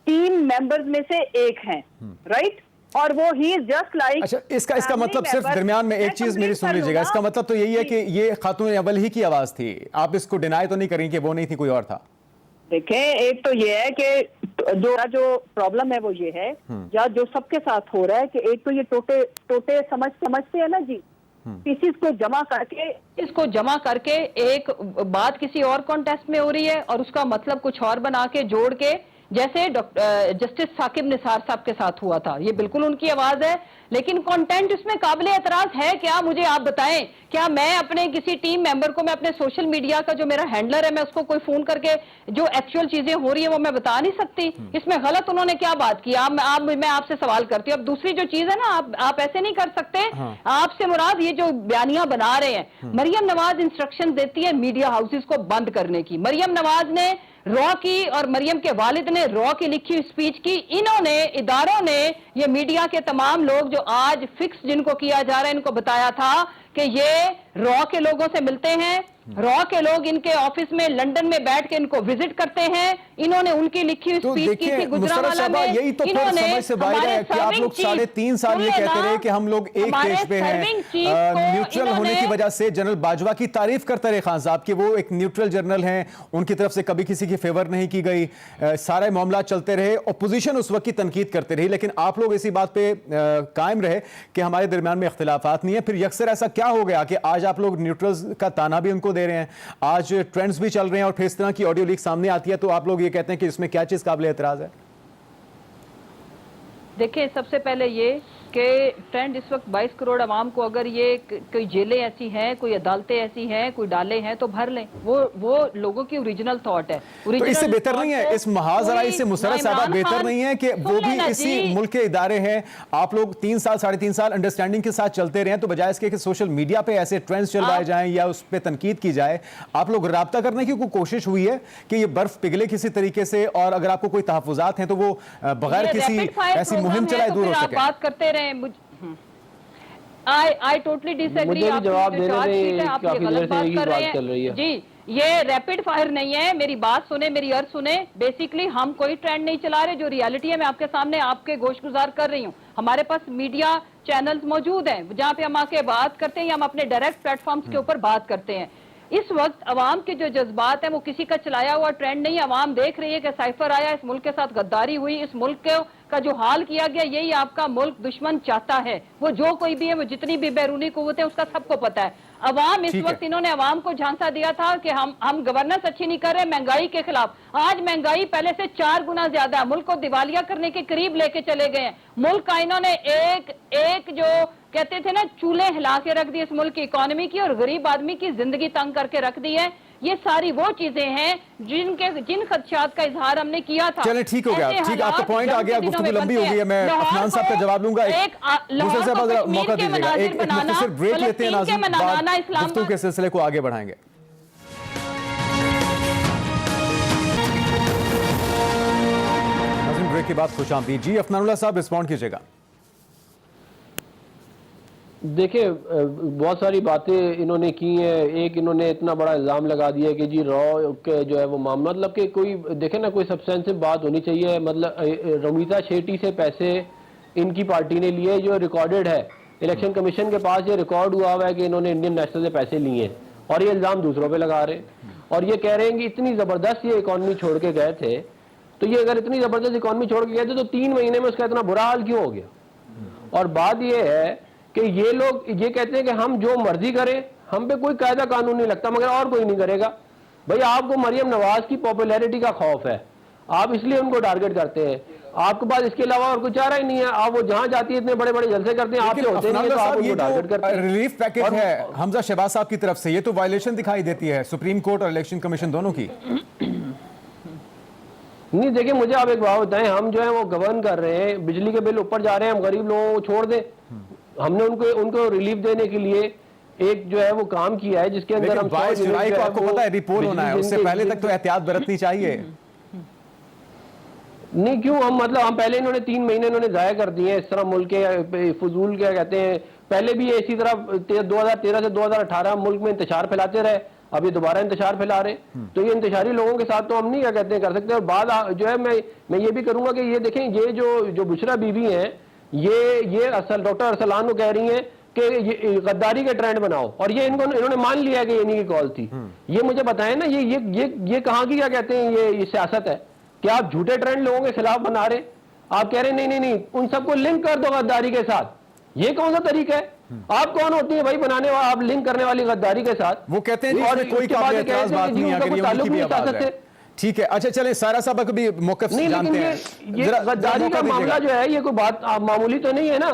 टीम मेंबर्स में से एक हैं, राइट? और वो ही जस्ट लाइक। अच्छा, इसका मतलब सिर्फ दरमियान में एक चीज मेरी सुन लीजिएगा, इसका मतलब तो यही है कि ये खातून अव्वल ही की आवाज थी, आप इसको डिनाई तो नहीं करेंगे कि वो नहीं थी, कोई और था? देखें, एक तो ये है कि जो प्रॉब्लम है वो ये है, या जो सबके साथ हो रहा है कि एक तो ये टोटे समझते हैं ना जी, पीसीस को जमा करके एक बात किसी और कॉन्टेस्ट में हो रही है और उसका मतलब कुछ और बना के जोड़ के, जैसे जस्टिस साकिब निसार साहब के साथ हुआ था। ये बिल्कुल उनकी आवाज है, लेकिन कंटेंट इसमें काबिले एतराज है क्या? मुझे आप बताएं, क्या मैं अपने किसी टीम मेंबर को, मैं अपने सोशल मीडिया का जो मेरा हैंडलर है, मैं उसको कोई फोन करके जो एक्चुअल चीजें हो रही है वो मैं बता नहीं सकती? इसमें गलत उन्होंने क्या बात की? मैं आपसे सवाल करती हूँ। अब दूसरी जो चीज है ना, आप ऐसे नहीं कर सकते। आपसे मुराद ये जो बयानियां बना रहे हैं, मरियम नवाज इंस्ट्रक्शन देती है मीडिया हाउसेस को बंद करने की। मरियम नवाज ने रॉ की और मरियम के वालिद ने रॉ की लिखी स्पीच की। इन्होंने, इदारों ने, ये मीडिया के तमाम लोग जो आज फिक्स जिनको किया जा रहा है, इनको बताया था कि ये रॉ के लोगों से मिलते हैं, रॉ के लोग इनके ऑफिस में लंदन में बैठ के इनको विजिट करते हैं। इन्होंने उनकी लिखी तो स्पीच की थी गुजरावाला में। यही तो फिर समझ से बाहर है कि आप लोग 3.5 साल ये कहते रहे कि हम लोग एक पेज पे हैं, न्यूट्रल होने की वजह से। जनरल बाजवा की तारीफ करते रहे खान साहब कि वो एक न्यूट्रल जनरल हैं, उनकी तरफ से कभी किसी की फेवर नहीं की गई, सारे मामला चलते रहे, अपोजिशन उस वक्त की तनकीद करते रही, लेकिन आप लोग इसी बात पे कायम रहे कि हमारे दरमियान में इख्तिलाफात नहीं है। फिर यकसर ऐसा क्या हो गया कि आज आप लोग न्यूट्रल का ताना भी उनको दे रहे हैं, आज ट्रेंड्स भी चल रहे हैं और फिर इस तरह की ऑडियो लीक सामने आती है, तो आप लोग ये कहते हैं कि इसमें क्या चीज काबिल एतराज है? देखिए, सबसे पहले ये कि ट्रेंड इस वक्त 22 करोड़ आवाम को, अगर ये कोई जेलें ऐसी हैं, कोई अदालतें ऐसी हैं, कोई डाले हैं, तो भर लें। वो लोगों की ओरिजिनल थॉट है। तो इससे बेहतर नहीं है, इस महाजराई से मुशर्रफ साहब बेहतर नहीं है कि वो भी इसी मुल्क के इदारे हैं, आप लोग 3 साल 3.5 साल अंडरस्टैंडिंग के साथ चलते रहे, तो बजाय इसके कि सोशल मीडिया पे ऐसे ट्रेंड्स चलवाए जाएं या उस पर तनकीद की जाए, आप लोग राब्ता करने की कोई कोशिश हुई है कि ये बर्फ पिघले किसी तरीके से, और अगर आपको कोई तहफुजात हैं तो वो बगैर किसी ऐसी मुहिम चलाए दूर हो सके? बात करते रहे। I totally disagree। मुझे भी जवाब देने में आप ये गलत बात कर रहे हैं जी। ये रैपिड फायर नहीं है, मेरी बात सुने, मेरी अर्ज सुने। बेसिकली हम कोई ट्रेंड नहीं चला रहे, जो रियलिटी है मैं आपके सामने आपके गोश गुजार कर रही हूँ। हमारे पास मीडिया चैनल्स मौजूद हैं जहाँ पे हम आके बात करते हैं या हम अपने डायरेक्ट प्लेटफॉर्म्स के ऊपर बात करते हैं। इस वक्त अवाम के जो जज्बात है वो किसी का चलाया हुआ ट्रेंड नहीं है। अवाम देख रही है कि साइफर आया, इस मुल्क के साथ गद्दारी हुई, इस मुल्क का जो हाल किया गया, यही आपका मुल्क दुश्मन चाहता है। वो जो कोई भी है, वो जितनी भी बैरूनी कुव्वत है, उसका सबको पता है। अवाम इस वक्त, इन्होंने अवाम को झांसा दिया था कि हम गवर्नेंस अच्छी नहीं कर रहे, महंगाई के खिलाफ। आज महंगाई पहले से 4 गुना ज्यादा है, मुल्क को दिवालिया करने के करीब लेके चले गए हैं। मुल्क का इन्होंने एक जो कहते थे ना, चूल्हे हिला के रख दी इस मुल्क की इकोनॉमी की, और गरीब आदमी की जिंदगी तंग करके रख दी है। ये सारी वो चीजें हैं जिन खदशात का इजहार हमने किया था। चलें, ठीक हो गया, ठीक, आपका पॉइंट आ गया, गुफ्तगू लंबी हो गई है। मैं अफनान साहब का जवाब लूंगा, एक दूसरे से मौका दीजिएगा, एक सिर्फ ब्रेक लेते हैं नाज़रीन, गुफ्तगू के सिलसिले को आगे बढ़ाएंगे। नाज़रीन, ब्रेक के बाद खुशामदीद। जी अफनानुल्लाह साहब, रिस्पॉन्ड कीजिएगा। देखिए, बहुत सारी बातें इन्होंने की हैं। एक, इन्होंने इतना बड़ा इल्ज़ाम लगा दिया कि जी रॉ के जो है वो मामला, मतलब कि कोई देखे ना, कोई सब्सटेंसिव बात होनी चाहिए। मतलब रमीता शेट्टी से पैसे इनकी पार्टी ने लिए, जो रिकॉर्डेड है, इलेक्शन कमीशन के पास ये रिकॉर्ड हुआ है कि इन्होंने इंडियन नेशनल से पैसे लिए हैं, और ये इल्ज़ाम दूसरों पे लगा रहे हैं। और ये कह रहे हैं कि इतनी ज़बरदस्त ये इकॉनमी छोड़ के गए थे, तो ये अगर इतनी ज़बरदस्त इकॉनमी छोड़ के गए थे तो 3 महीने में उसका इतना बुरा हाल क्यों हो गया। और बात ये है कि ये लोग ये कहते हैं कि हम जो मर्जी करें, हम पे कोई कायदा कानून नहीं लगता, मगर और कोई नहीं करेगा। भाई, आपको मरियम नवाज की पॉपुलैरिटी का खौफ है, आप इसलिए उनको टारगेट करते हैं। आपके पास इसके अलावा और कुछ चारा ही नहीं है। आप वो जहां जाती है इतने बड़े बड़े जलसे करते हैं, आपसे होते नहीं है, तो आप उनको टारगेट करते हैं। रिलीफ पैकेज है हमजा शहबाज साहब की तरफ से, ये तो वायलेशन दिखाई देती है सुप्रीम कोर्ट और इलेक्शन कमीशन दोनों की। नहीं, देखिए, मुझे आप एक बात बताएं, हम जो है वो गवर्न कर रहे हैं, बिजली के बिल ऊपर जा रहे हैं, हम गरीब लोगों को छोड़ दें। हमने उनको रिलीफ देने के लिए एक जो है वो काम किया है, जिसके अंदर हम 22 जुलाई को आपको पता है रिपोर्ट होना है, उससे पहले तक तो एहतियात बरतनी चाहिए। नहीं, क्यों हम, मतलब हम पहले इन्होंने 3 महीने इन्होंने जाया कर दिए इस तरह मुल्क के फजूल, क्या कहते हैं, पहले भी इसी तरह 2013 से 2018 मुल्क में इंतशार फैलाते रहे, अब ये दोबारा इंतशार फैला रहे। तो ये इंतशारी लोगों के साथ तो हम नहीं, क्या कहते हैं, कर सकते। और बाद जो है मैं ये भी करूंगा कि ये देखें, ये जो बुशरा बीबी हैं, ये असल डॉक्टर अरसलान को कह रही हैं कि गद्दारी के ट्रेंड बनाओ, और ये इन्होंने मान लिया कि इन्हीं की कॉल थी। ये मुझे बताएं ना, ये कहाँ की, क्या कहते हैं, ये सियासत है कि आप झूठे ट्रेंड लोगों के खिलाफ बना रहे, आप कह रहे हैं नहीं, उन सबको लिंक कर दो गद्दारी के साथ। ये कौन सा तरीका है? आप कौन होती है भाई बनाने वाला, आप लिंक करने वाली गद्दारी के साथ? वो कहते हैं और कोई एतराज बात नहीं, अगर ये उनकी भी आवाज है। ठीक है, अच्छा चलें, सारा साहब का भी मौक़िफ़ जानते हैं। ये गद्दारी का मामला जो है, ये कोई बात मामूली तो नहीं है ना।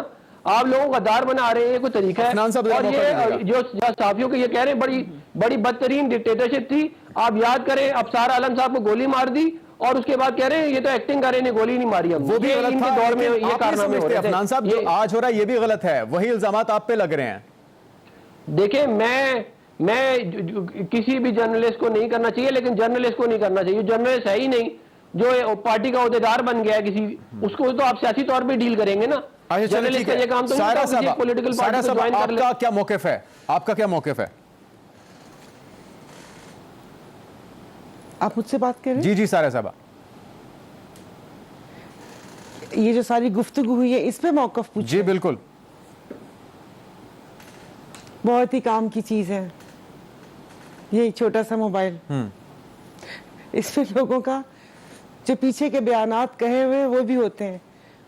आप लोगों को गद्दार बना रहे हैं, ये कोई तरीका है? और ये जो साफियों को ये कह रहे हैं बड़ी बदतरीन डिक्टेटरशिप थी। आप याद करें, अफसार आलम साहब को गोली मार दी, और उसके बाद कह रहे हैं ये तो एक्टिंग कर रहे हैं, गोली नहीं मारी हम। वो भी गलत था, दौर में ये कारनामे हो रहे थे। अफनान साहब, जो आज हो रहा है ये भी गलत है, वही इल्जामात आप पे लग रहे हैं। देखिए, मैं किसी भी जर्नलिस्ट को नहीं करना चाहिए, लेकिन जर्नलिस्ट को नहीं करना चाहिए, जर्नलिस्ट है ही नहीं, जो पार्टी का अहदेदार बन गया है किसी, उसको तो आप सियासी तौर पे डील करेंगे ना। जर्नलिस्ट का ये काम तो नहीं, पॉलिटिकल पार्टी को ज्वाइन कर ले। आपका क्या मौक़िफ़ है? आपका क्या मौक़िफ़ है? आप मुझसे बात कर रहे हैं? जी जी सारा साहब, ये जो सारी गुफ्तगू हुई है, इस पे मौक़िफ़ पूछिए। जी बिल्कुल, बहुत ही काम की चीज है ये छोटा सा मोबाइल। इसमें लोगों का जो पीछे के बयानात कहे हुए वो भी होते हैं,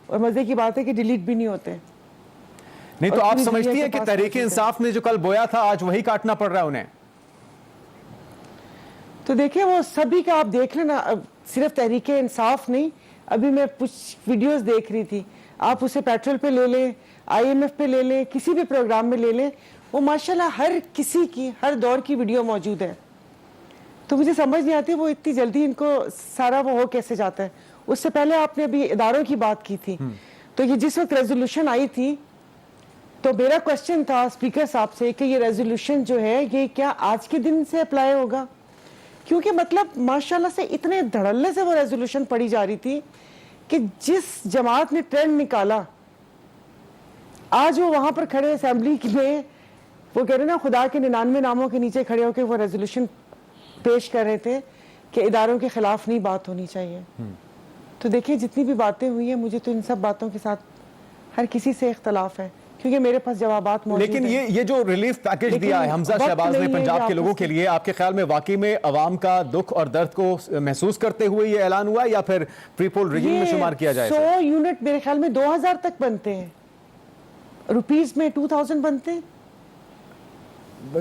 और मजे की बात है कि डिलीट भी नहीं होते। नहीं तो आप समझती हैं कि तहरीक-ए इंसाफ ने जो कल बोया था, आज वही काटना पड़ रहा है उन्हें? तो देखिए, वो सभी का आप देख लेना, सिर्फ तहरीक इंसाफ नहीं, अभी मैं कुछ वीडियोस देख रही थी, आप उसे पेट्रोल पे ले लें, IMF पे ले लें, किसी भी प्रोग्राम में ले लें, वो माशाल्लाह हर किसी की हर दौर की वीडियो मौजूद है। तो मुझे समझ नहीं आती वो इतनी जल्दी इनको सारा वो हो कैसे जाता है। उससे पहले आपने अभी इदारों की बात की थी, तो ये जिस वक्त रेजोल्यूशन आई थी, तो मेरा क्वेश्चन था स्पीकर साहब से कि ये रेजोल्यूशन जो है ये क्या आज के दिन से अप्लाई होगा? क्योंकि मतलब माशाल्लाह से इतने धड़ल्ले से वो रेजोल्यूशन पढ़ी जा रही थी कि जिस जमात ने ट्रेंड निकाला, आज वो वहां पर खड़े असेंबली में वो कह रहे ना, खुदा के 99 नामों के नीचे खड़े होकर वो रेजोल्यूशन पेश कर रहे थे कि इदारों के खिलाफ नहीं बात होनी चाहिए। तो देखिए, जितनी भी बातें हुई हैं, मुझे तो इन सब बातों के साथ हर किसी से इख्तलाफ है, क्योंकि मेरे पास जवाबात मौजूद लेकिन ये जो रिलीफ पैकेज दिया है हमजा शहबाज ने पंजाब के लोगों के लिए, आपके ख्याल में वाकई में अवाम का दुख और दर्द को महसूस करते हुए ये ऐलान हुआ, या फिर प्रीपोल रिगिंग में शुमार किया जाए? 100 यूनिट मेरे ख्याल में 2000 तक बनते हैं, रुपीस में 2000 बनते हैं,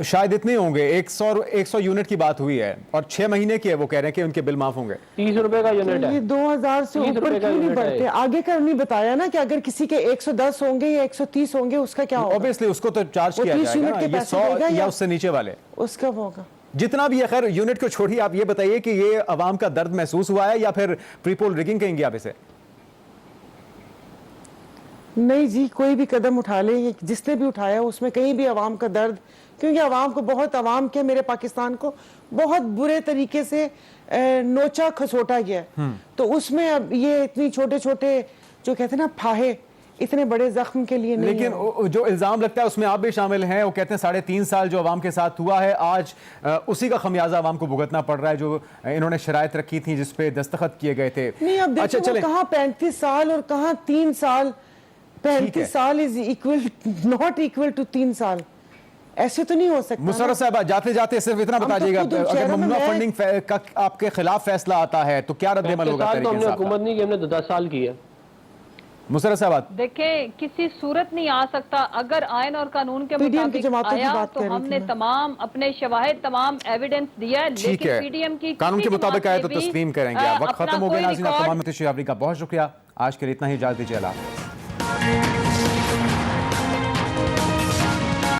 शायद इतने होंगे। 100 यूनिट की बात हुई है, और 6 महीने की है, वो कह रहे हैं कि उनके बिल माफ होंगे। 30 रुपए का यूनिट है। 2000 से ऊपर क्यों नहीं बढ़ते? आगे का नहीं बताया ना कि अगर किसी के 110 होंगे या 130 होंगे, उसका क्या होगा? ऑब्वियसली उसको तो चार्ज किया जाएगा, ये 100 या उससे नीचे वाले, उसका होगा। जितना भी है, खैर यूनिट को छोड़िए, आप ये बताइए कि ये अवाम का दर्द महसूस हुआ है या फिर प्रीपोल रिगिंग कहेंगे आप इसे? नहीं जी, कोई भी कदम उठा ले, जिसने भी उठाया उसमें कहीं भी अवाम का दर्द, क्योंकि अवाम को बहुत, अवाम के मेरे पाकिस्तान को बहुत बुरे तरीके से नोचा खसोटा गया, तो उसमें अब ये इतनी छोटे छोटे जो कहते हैं ना फाहे, इतने बड़े जख्म के लिए नहीं लेकिन है। जो इल्जाम लगता है उसमें आप भी शामिल हैं, वो कहते हैं 3.5 साल जो अवाम के साथ हुआ है, आज उसी का खमियाजा अवाम को भुगतना पड़ रहा है, जो इन्होंने शराइत रखी थी जिसपे दस्तखत किए गए थे। नहीं, अब अच्छा, देखिए कहाँ 35 साल और कहाँ 3 साल, 35 साल is equal, not equal to 3 साल, ऐसे तो नहीं हो सकता। मुशर्रफ साहब, जाते जाते सिर्फ इतना बता दीजिएगा, अगर ममनुआ फंडिंग का आपके खिलाफ फैसला आता है तो क्या रद्द-ए-अमल होगा? हमने हुकूमत नहीं की, हमने तो 10 साल की है। मुशर्रफ साहब, देखें, किसी सूरत नहीं आ सकता, अगर आयन और कानून के मुताबिक आया तो हमने तमाम अपने शवाहिद, तमाम एविडेंस दिया है, लेकिन पीडीएम की कानून के मुताबिक आए तो तस्लीम करेंगे। आप वक्त खत्म हो गया नाज़रीन, आप तमाम बहुत शुक्रिया। आज के लिए इतना ही, इजाज़त दीजिए। अल्लाह हाफ़िज़।